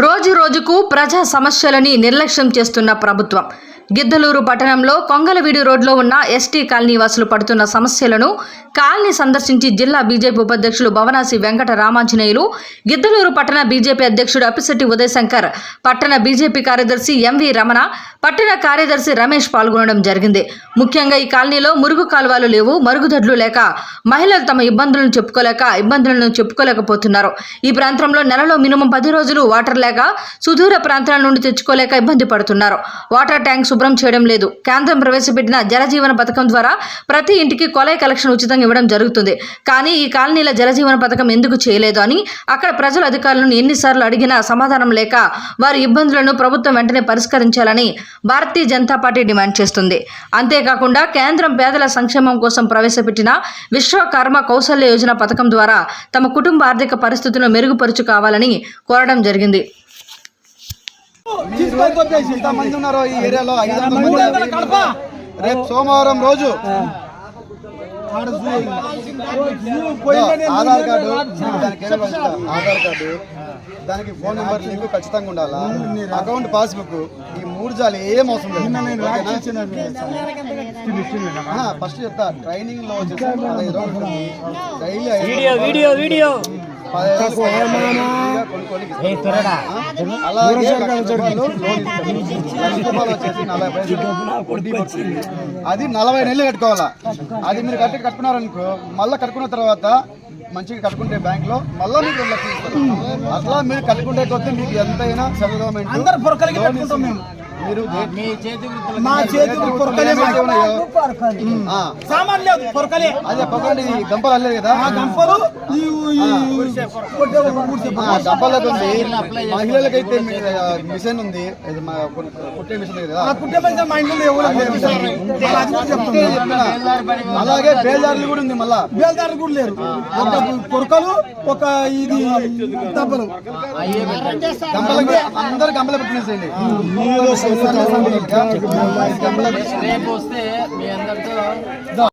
రోజు రోజుకు ప్రజా సమస్యలని నిర్లక్ష్యం చేస్తున్న ప్రభుత్వం. గిద్దలూరు పట్టణంలో కొంగలవీడు రోడ్లో ఉన్న ఎస్టీ కాలనీ వాసులు పడుతున్న సమస్యలను కాలనీ సందర్శించి జిల్లా బీజేపీ ఉపాధ్యక్షులు భవనాసి వెంకట రామాంజనేయులు, గిద్దలూరు పట్టణ బీజేపీ అధ్యక్షుడు అప్పిశెట్టి ఉదయశంకర్, పట్టణ బీజేపీ కార్యదర్శి ఎంవి రమణ, పట్టణ కార్యదర్శి రమేష్ పాల్గొనడం జరిగింది. ముఖ్యంగా ఈ కాలనీలో మురుగు కాలువలు లేవు, మరుగుదొడ్లు లేక మహిళలు తమ ఇబ్బందులను చెప్పుకోలేకపోతున్నారు. ఈ ప్రాంతంలో నెలలో మినిమం 10 రోజులు వాటర్ లేక సుదూర ప్రాంతాల నుండి తెచ్చుకోలేక ఇబ్బంది పడుతున్నారు. వాటర్ ట్యాంక్ శుభ్రం చేయడం లేదు. కేంద్రం ప్రవేశపెట్టిన జలజీవన పథకం ద్వారా ప్రతి ఇంటికి కొలాయి కలెక్షన్ ఉచితంగా ఇవ్వడం జరుగుతుంది. కానీ ఈ కాలనీల జలజీవన పథకం ఎందుకు చేయలేదు అని అక్కడ ప్రజలు అధికారులను ఎన్నిసార్లు అడిగినా సమాధానం లేక వారి ఇబ్బందులను ప్రభుత్వం వెంటనే పరిష్కరించాలని భారతీయ జనతా పార్టీ డిమాండ్ చేస్తుంది. అంతేకాకుండా కేంద్రం పేదల సంక్షేమం కోసం ప్రవేశపెట్టిన విశ్వకర్మ కౌశల్య యోజన పథకం ద్వారా తమ కుటుంబ ఆర్థిక పరిస్థితులను మెరుగుపరుచుకోవాలని కోరడం జరిగింది. ఇంతమంది ఉన్నారు ఈ ఏరియాలో 500 మంది. రేపు సోమవారం రోజు ఆధార్ కార్డు, దానికి ఫోన్ నెంబర్ నీకు ఖచ్చితంగా ఉండాలా, అకౌంట్ పాస్బుక్, ఈ 3 జాలి ఏం అవసరం లేదు. ఫస్ట్ చెప్తా, ట్రైనింగ్ లో డైలీ అది 40 నెలలు కట్టుకోవాలా. అది మీరు కట్టుకున్నారనుకో, మళ్ళీ కట్టుకున్న తర్వాత మంచిగా కట్టుకుంటే బ్యాంక్ లో మళ్ళీ మీకు 2 లక్షలు ఇస్తారు. అట్లా మీరు కట్టుకుంటే కొద్దీ మీకు ఎంతైనా సెంట్రల్ గవర్నమెంట్ మీరు అదే పొగండి గంపలు అల్లేదు కదా, గంపలకు ఉంది. మహిళలకైతే మిషన్ ఉంది, కుట్టే మిషన్ కదా, అలాగే బేల్దారులు కూడా ఉంది. మళ్ళా బేల్దారులు కూడా లేరు, ఒక పొరకలు, ఒక ఇది దెబ్బలు, గంపలకి అందరు గంపలు పెట్టినేసేయండి. రేపు వస్తే మీ అందరితో